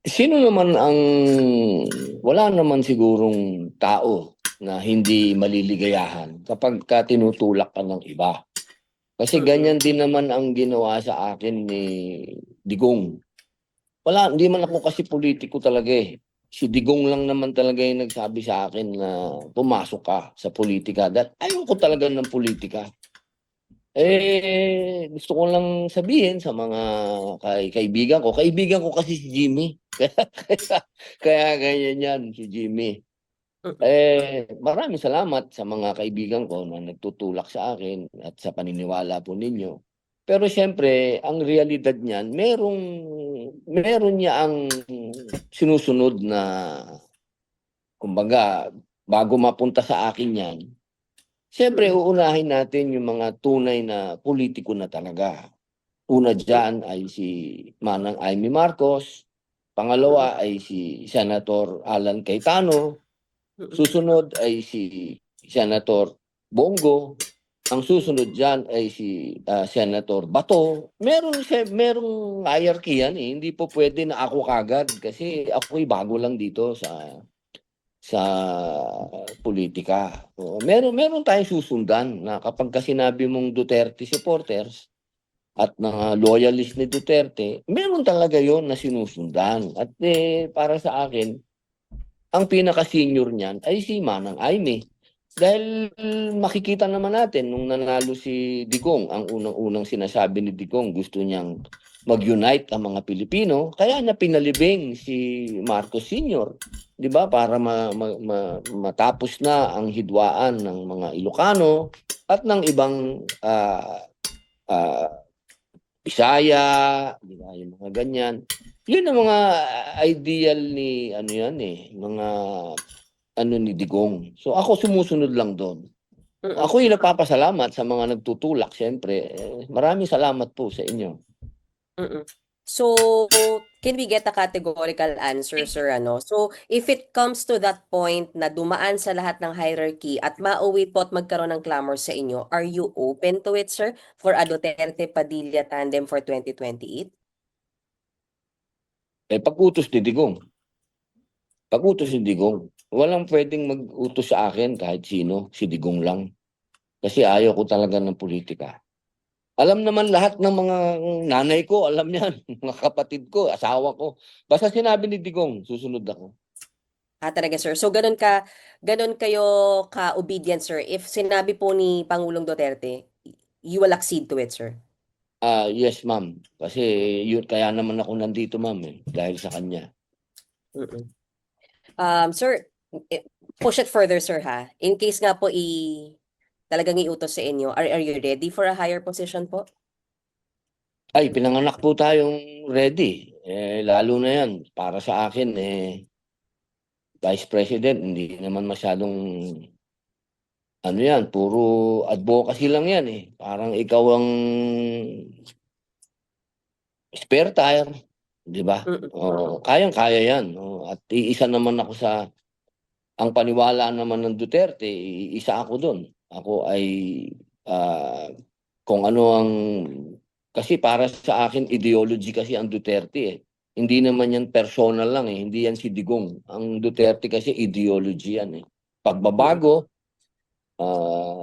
Sino naman ang wala naman sigurong tao na hindi maliligayahan kapag ka tinutulak ka ng iba. Kasi Mm. ganyan din naman ang ginawa sa akin ni Digong. Wala, hindi man ako kasi politiko talaga eh. Si Digong lang naman talaga yung nagsabi sa akin na pumasok ka sa politika. Dahil ayaw ko talaga ng politika. Gusto ko lang sabihin sa mga kaibigan ko kasi si Jimmy. Kaya ganyan yan si Jimmy. Mm. Maraming salamat sa mga kaibigan ko na nagtutulak sa akin at sa paniniwala po ninyo. Pero siyempre, ang realidad niyan, meron niya ang sinusunod na, kumbaga, bago mapunta sa akin yan, siyempre Mm. uunahin natin yung mga tunay na politiko na talaga. Una diyan ay si Manang Amy Marcos, Mm. pangalawa ay si Senator Alan Cayetano, Mm. susunod ay si Senator Bongo, ang susunod diyan ay si Senator Bato. Merong hierarchy yan eh. Hindi po pwede na ako kagad kasi ako'y bago lang dito sa politika. Oo, meron tayong susundan na kapag ka sinabi mong Duterte supporters at mga loyalist ni Duterte, meron talaga yon na sinusundan. At para sa akin, ang pinaka-senior niyan ay si Manang Aimee. Dahil makikita naman natin nung nanalo si Digong, ang unang-unang sinasabi ni Digong, gusto niyang mag-unite ang mga Pilipino, kaya niya pinalibing si Marcos Sr., 'di ba? Para matapos na ang hidwaan ng mga Ilocano at ng ibang ah, Bisaya, di ba? Yung mga ganyan. Yun ang mga ideal ni ano yan eh, mga ano ni Digong. So ako sumusunod lang doon. Mm. Ako yung nagpapasalamat sa mga nagtutulak, siyempre. Maraming salamat po sa inyo. Mm. So, can we get a categorical answer, sir? Ano? So, if it comes to that point na dumaan sa lahat ng hierarchy at mauwi po at magkaroon ng clamor sa inyo, are you open to it, sir, for a Duterte Padilla tandem for 2028? Pag-utos ni Digong. Pag-utos ni Digong. Walang pwedeng mag-utos sa akin kahit sino, si Digong lang. Kasi ayaw ko talaga ng politika. Alam naman lahat ng mga nanay ko, alam niyan, mga kapatid ko, asawa ko. Basta sinabi ni Digong, susunod ako. Talaga, sir. So, ganun kayo ka-obedient, sir. If sinabi po ni Pangulong Duterte, you will accede to it, sir. Yes, ma'am. Kasi yun, kaya naman ako nandito, ma'am, dahil sa kanya. Mm. Sir, eh, push it further, sir, ha? In case nga po talagang iutos sa inyo, are you ready for a higher position po? Ay, pinanganak po tayong ready. Lalo na yan, para sa akin, Vice President, hindi naman masyadong, ano yan, puro advocacy lang yan eh. Parang ikaw ang spare tire, di ba? Mm. Kayang-kaya yan. At iisa naman ako ang paniwala naman ng Duterte, isa ako doon. Ako ay ah, kung ano ang, kasi para sa akin ideology kasi ang Duterte eh. Hindi naman yan personal lang eh, hindi yan si Digong. Ang Duterte kasi ideology yan eh. Mm. Pagbabago,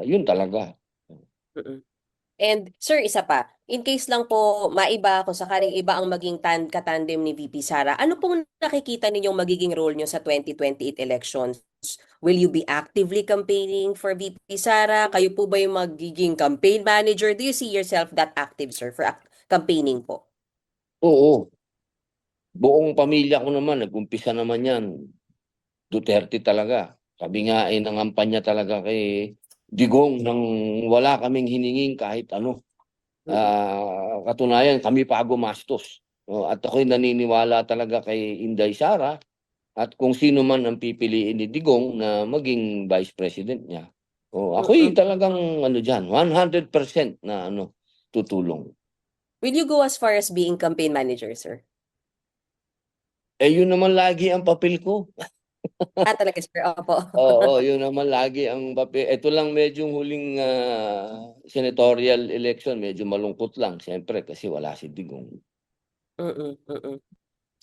yun talaga. Mm. And sir, isa pa, in case lang po maiba kung sakaling iba ang maging katandem ni VP Sara, ano pong nakikita ninyong magiging role nyo sa 2028 elections? Will you be actively campaigning for VP Sara? Kayo po ba yung magiging campaign manager? Do you see yourself that active, sir, for campaigning po? Oo, buong pamilya ko naman, nag-umpisa naman yan. Duterte talaga. Sabi nga nangampanya talaga kay Digong nang wala kaming hiningin kahit ano. Mm. Katunayan, kami pa gumastos. At ako'y naniniwala talaga kay Inday Sara at kung sino man ang pipiliin ni Digong na maging vice president niya. Ako'y Mm. talagang ano diyan, 100% na ano tutulong. Will you go as far as being campaign manager, sir? Yun naman lagi ang papel ko. Talaga, sir. Opo. Oo, yun naman lagi ang papel. Ito lang medyo huling senatorial election, medyo malungkot lang, siyempre kasi wala si Digong. Mm. Mm.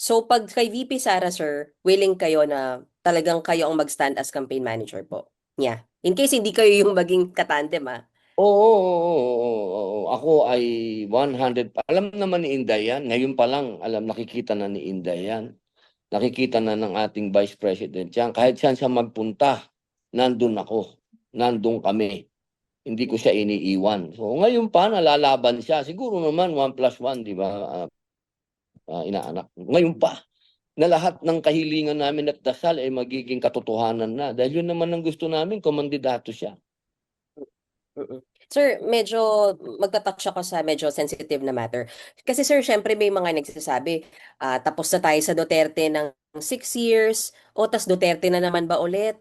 So pag kay VP Sara, sir, willing kayo na talagang kayo ang mag-stand as campaign manager po niya. In case hindi kayo yung maging katandem, ah. Oo. Ako ay 100 alam naman ni Inday yan. Ngayon pa lang, nakikita na ni Inday yan. Nakikita na ng ating Vice President yan. Kahit saan siya magpunta, nandun ako. Nandun kami. Hindi ko siya iniiwan. So ngayon pa, nalalaban siya. Siguro naman 1+1, di ba, inaanak. Ngayon pa, na lahat ng kahilingan namin at dasal ay magiging katotohanan na. Dahil yun naman ang gusto namin, kumandidato siya. Mm. Sir, medyo magta-touch ako sa medyo sensitive na matter. Kasi sir, syempre may mga nagsasabi, tapos na tayo sa Duterte ng 6 years, o tas Duterte na naman ba ulit,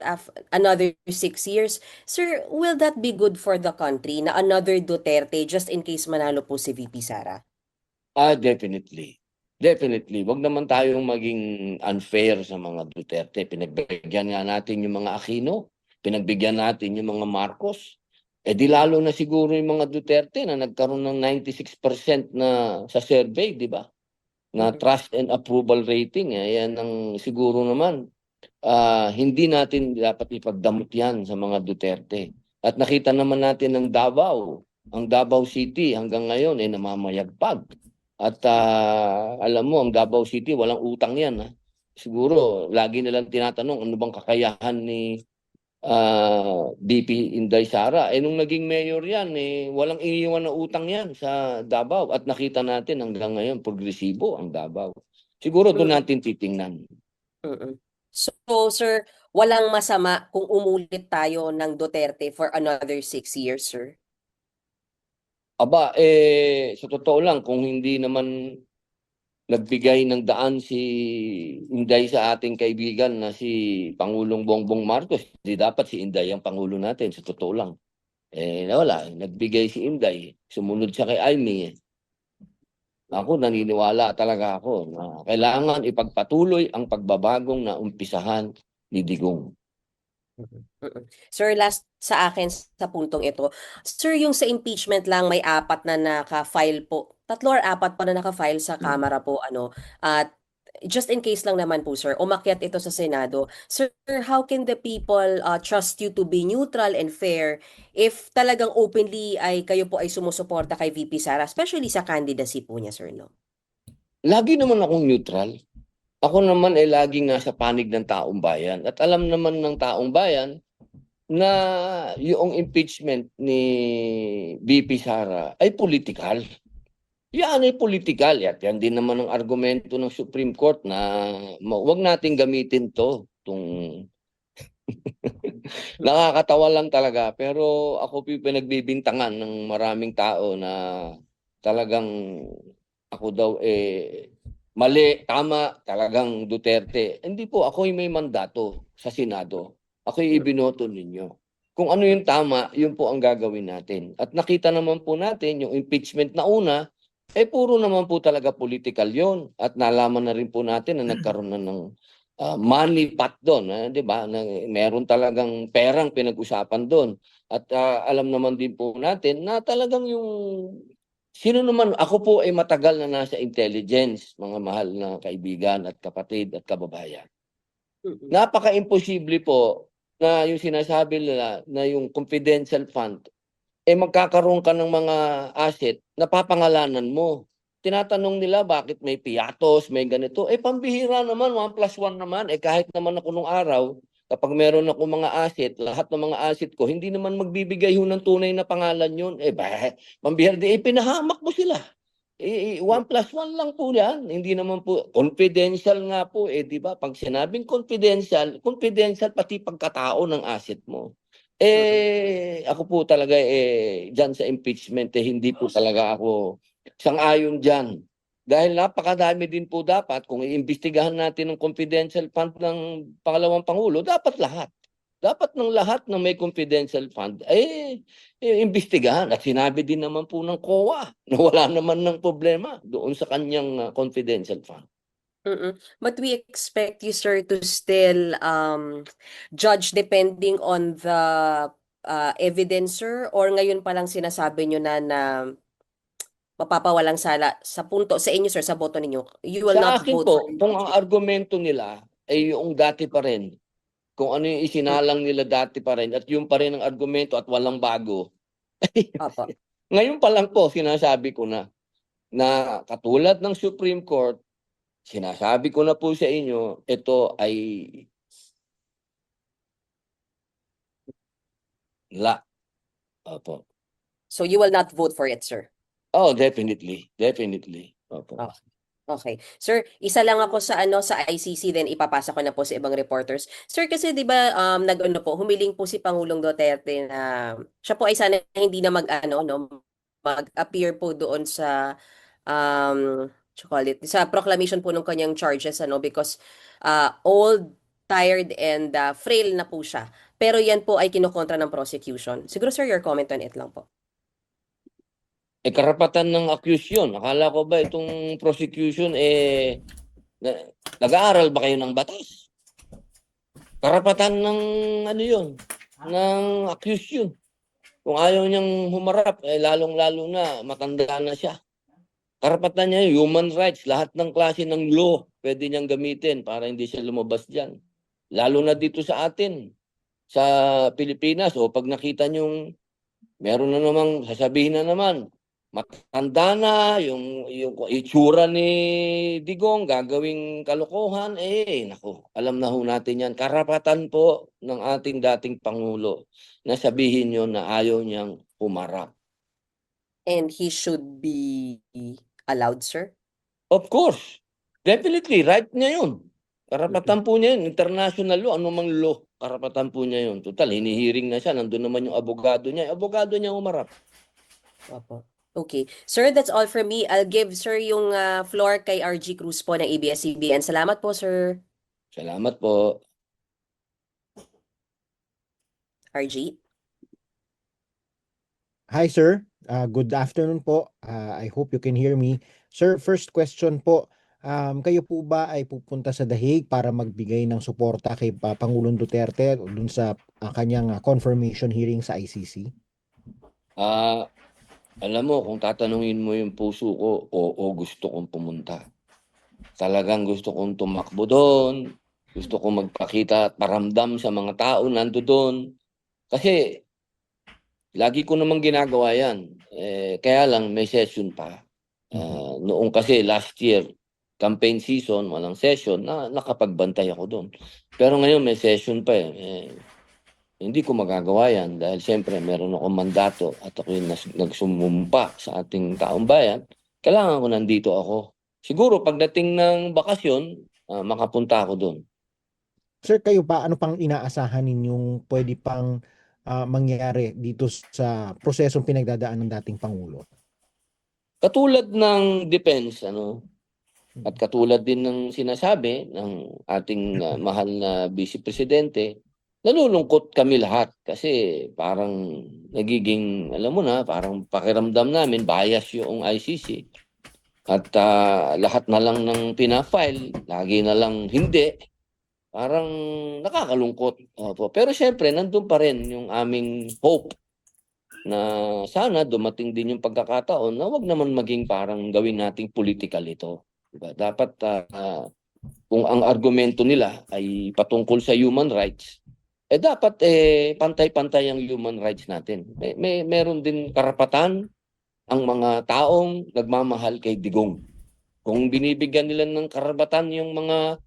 another 6 years. Sir, will that be good for the country na another Duterte just in case manalo po si VP Sara? Definitely. Definitely. Wag naman tayong maging unfair sa mga Duterte. Pinagbigyan nga natin yung mga Aquino, pinagbigyan natin yung mga Marcos. Di lalo na siguro yung mga Duterte na nagkaroon ng 96% na sa survey, di ba? Na Mm-mm. trust and approval rating. Yan ang siguro naman hindi natin dapat ipagdamot yan sa mga Duterte. At nakita naman natin ng Davao, ang Davao City hanggang ngayon ay namamayagpag. At alam mo, ang Davao City, walang utang yan. Ha? Siguro, lagi nilang tinatanong, ano bang kakayahan ni BP Inday Sara? Nung naging mayor yan, walang iniwan na utang yan sa Davao. At nakita natin hanggang ngayon, progresibo ang Davao. Siguro doon Mm-mm. natin titingnan. Mm-mm. So, sir, walang masama kung umulit tayo ng Duterte for another 6 years, sir? Aba, sa totoo lang, kung hindi naman nagbigay ng daan si Inday sa ating kaibigan na si Pangulong Bongbong Marcos, di dapat si Inday ang Pangulo natin, sa totoo lang. Wala, nagbigay si Inday, sumunod siya kay Amy. Ako, naniniwala talaga ako na kailangan ipagpatuloy ang pagbabagong na umpisahan ni Digong. Mm. Sir, last sa akin sa puntong ito. Sir, yung sa impeachment lang may 4 na naka-file po. 3 or 4 pa na naka-file sa Kamara po ano. At just in case lang naman po sir, umakyat ito sa Senado. Sir, how can the people trust you to be neutral and fair if talagang openly ay kayo po ay sumusuporta kay VP Sara, especially sa candidacy po niya, sir, no? Lagi naman akong neutral. Ako naman ay laging nasa panig ng taong bayan. At alam naman ng taong bayan na yung impeachment ni VP Sara ay politikal. Yan ay politikal. Yan din naman ang argumento ng Supreme Court na wag nating gamitin to. Nakakatawa lang talaga. Pero ako pinagbibintangan ng maraming tao na talagang ako daw mali, tama, talagang Duterte. Hindi po, ako'y may mandato sa Senado. Ako'y ibinoto ninyo. Kung ano yung tama, yun po ang gagawin natin. At nakita naman po natin yung impeachment na una, puro naman po talaga political yon. At nalaman na rin po natin na nagkaroon na ng money pot doon. Di ba? Meron talagang perang pinag-usapan doon. At alam naman din po natin na talagang yung sino naman, ako po ay matagal na nasa intelligence, mga mahal na kaibigan at kapatid at kababayan. Mm-mm. Napaka-imposible po na yung sinasabi nila na yung confidential fund, magkakaroon ka ng mga asset na papangalanan mo. Tinatanong nila bakit may piatos, may ganito. Pambihira naman, 1+1 naman. Kahit naman ako nung araw, kapag meron ako mga asset, lahat ng mga asset ko, hindi naman magbibigay ho ng tunay na pangalan yun. Pambihira, pinahamak mo sila. 1+1 lang po yan. Hindi naman po, confidential nga po di ba? Pag sinabing confidential, confidential pati pagkatao ng asset mo. Ako po talaga dyan sa impeachment hindi po talaga ako sang-ayon dyan. Dahil napakadami din po dapat kung iimbestigahan natin ng confidential fund ng pangalawang pangulo, dapat lahat. Dapat ng lahat na may confidential fund iimbestigahan. At sinabi din naman po ng COA na wala naman ng problema doon sa kanyang confidential fund. Mm. But we expect you, sir, to still judge depending on the evidence, sir, or ngayon pa lang sinasabi nyo na mapapawalang sala sa punto sa inyo, sir, sa boto ninyo, you will Sa not akin vote for po, kung ang argumento nila ay yung dati pa rin, kung ano yung isinalang nila dati pa rin at yung pa rin ang argumento at walang bago. Opo. Ngayon pa lang po sinasabi ko na katulad ng Supreme Court, sinasabi ko na po sa inyo, ito ay Opo. So you will not vote for it, sir? Oh, definitely. Definitely. Opo. Okay. Okay. Sir, isa lang ako sa sa ICC, then ipapasa ko na po sa ibang reporters. Sir, kasi 'di ba nag-ano po, humiling po si Pangulong Duterte na siya po ay sana hindi na mag-appear po doon sa what you call it, sa proclamation po ng kanyang charges because old, tired and frail na po siya. Pero yan po ay kinokontra ng prosecution. Siguro sir, your comment on it lang po. Karapatan ng accused yun. Akala ko ba itong prosecution nag-aaral ba kayo ng batas? Karapatan ng ano yun, ng accused yun. Kung ayaw niyang humarap, lalong-lalo na matanda na siya. Karapatan niya yun, human rights, lahat ng klase ng law pwede niyang gamitin para hindi siya lumabas dyan. Lalo na dito sa atin, sa Pilipinas, o pag nakita niyong meron na namang sasabihin na naman, matanda na, yung itsura ni Digong, gagawing kalokohan, naku, alam na ho natin yan. Karapatan po ng ating dating Pangulo na sabihin yun na ayaw niyang humarap. And he should be allowed, sir? Of course, definitely, right niya yun. Karapatan po niya yun, international law, anumang law, karapatan po niya yun. Total, hinihiring na siya, nandun naman yung abogado niya, abogado niya humarap. Opo. Okay. Sir, that's all from me. I'll give sir yung floor kay RG Cruz po ng ABS-CBN. Salamat po, sir. Salamat po. RG. Hi sir, good afternoon po. I hope you can hear me. Sir, first question po, kayo po ba ay pupunta sa The Hague para magbigay ng suporta kay Pangulong Duterte dun sa kanyang confirmation hearing sa ICC? Alam mo, kung tatanungin mo yung puso ko, oo, gusto kong pumunta. Talagang gusto kong tumakbo doon. Gusto kong magpakita at paramdam sa mga tao nando doon. Kasi lagi ko namang ginagawa yan. Kaya lang may session pa. Noong kasi last year, campaign season, walang session, nakapagbantay ako doon. Pero ngayon may session pa hindi ko magagawa yan dahil siyempre meron akong mandato at ako yung nagsumumpa sa ating taong bayan. Kailangan ko nandito ako. Siguro pagdating ng bakasyon, makapunta ako doon. Sir, kayo pa, ano pang inaasahan ninyong pwede pang mangyari dito sa prosesong pinagdadaan ng dating Pangulo? Katulad ng defense, at katulad din ng sinasabi ng ating mahal na Vice Presidente, nalulungkot kami lahat kasi parang nagiging, alam mo na, parang pakiramdam namin bias yung ICC. At lahat na lang ng pinafile, lagi na lang hindi. Parang nakakalungkot. Opo. Pero syempre, nandun pa rin yung aming hope na sana dumating din yung pagkakataon na wag naman maging parang gawin nating political ito. Diba? Dapat kung ang argumento nila ay patungkol sa human rights, dapat pantay-pantay ang human rights natin. Meron din karapatan ang mga taong nagmamahal kay Digong. Kung binibigyan nila ng karapatan yung mga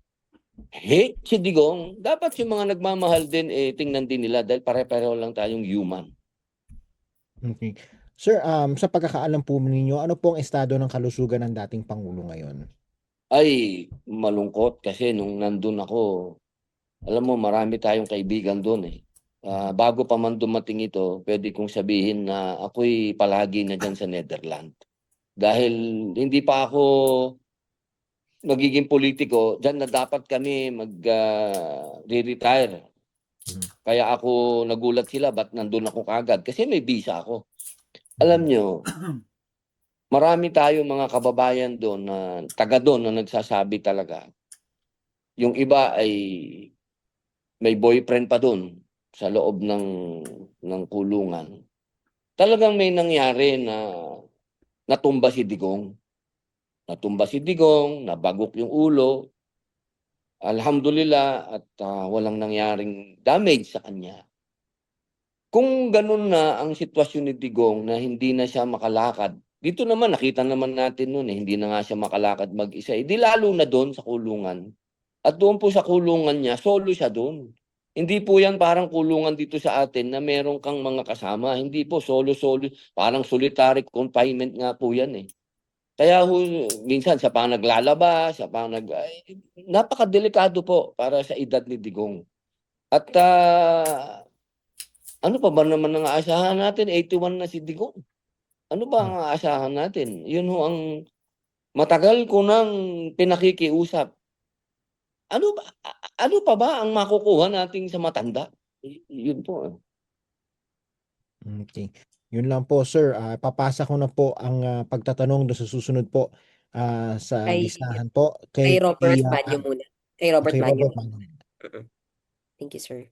hate si Digong, dapat yung mga nagmamahal din tingnan din nila dahil pare-pareho lang tayong human. Okay. Sir, sa pagkakaalam po ninyo, ano po ang estado ng kalusugan ng dating Pangulo ngayon? Ay, malungkot kasi nung nandun ako, alam mo, marami tayong kaibigan doon bago pa man dumating ito, pwede kong sabihin na ako'y palagi na dyan sa Netherlands. Dahil hindi pa ako magiging politiko, dyan na dapat kami mag-retire. Kaya ako nagulat sila, ba't nandun ako kagad? Kasi may visa ako. Alam nyo, marami tayong mga kababayan doon na taga doon na nagsasabi talaga. Yung iba ay may boyfriend pa doon sa loob ng kulungan. Talagang may nangyari na natumba si Digong. Natumba si Digong, nabagok yung ulo. Alhamdulillah at walang nangyaring damage sa kanya. Kung ganun na ang sitwasyon ni Digong na hindi na siya makalakad, dito naman nakita naman natin noon hindi na nga siya makalakad mag-isa. Di lalo na doon sa kulungan. At doon po sa kulungan niya, solo siya doon. Hindi po yan parang kulungan dito sa atin na meron kang mga kasama. Hindi po, solo-solo. Parang solitary confinement nga po yan eh. Kaya minsan siya pa naglalaba, siya pa napakadelikado po para sa edad ni Digong. At ano pa ba naman ang aasahan natin? 81 na si Digong. Ano ba ang aasahan natin? Yun ho ang matagal ko nang pinakikiusap. Ano pa ba ang makukuha natin sa matanda? Yun po. Okay. Yun lang po, sir. Papasa ko na po ang pagtatanong doon sa susunod po sa Kay, listahan po kay kay Robert Manyo muna. Kay Robert kay Manyo. Robert Manning. Thank you, sir.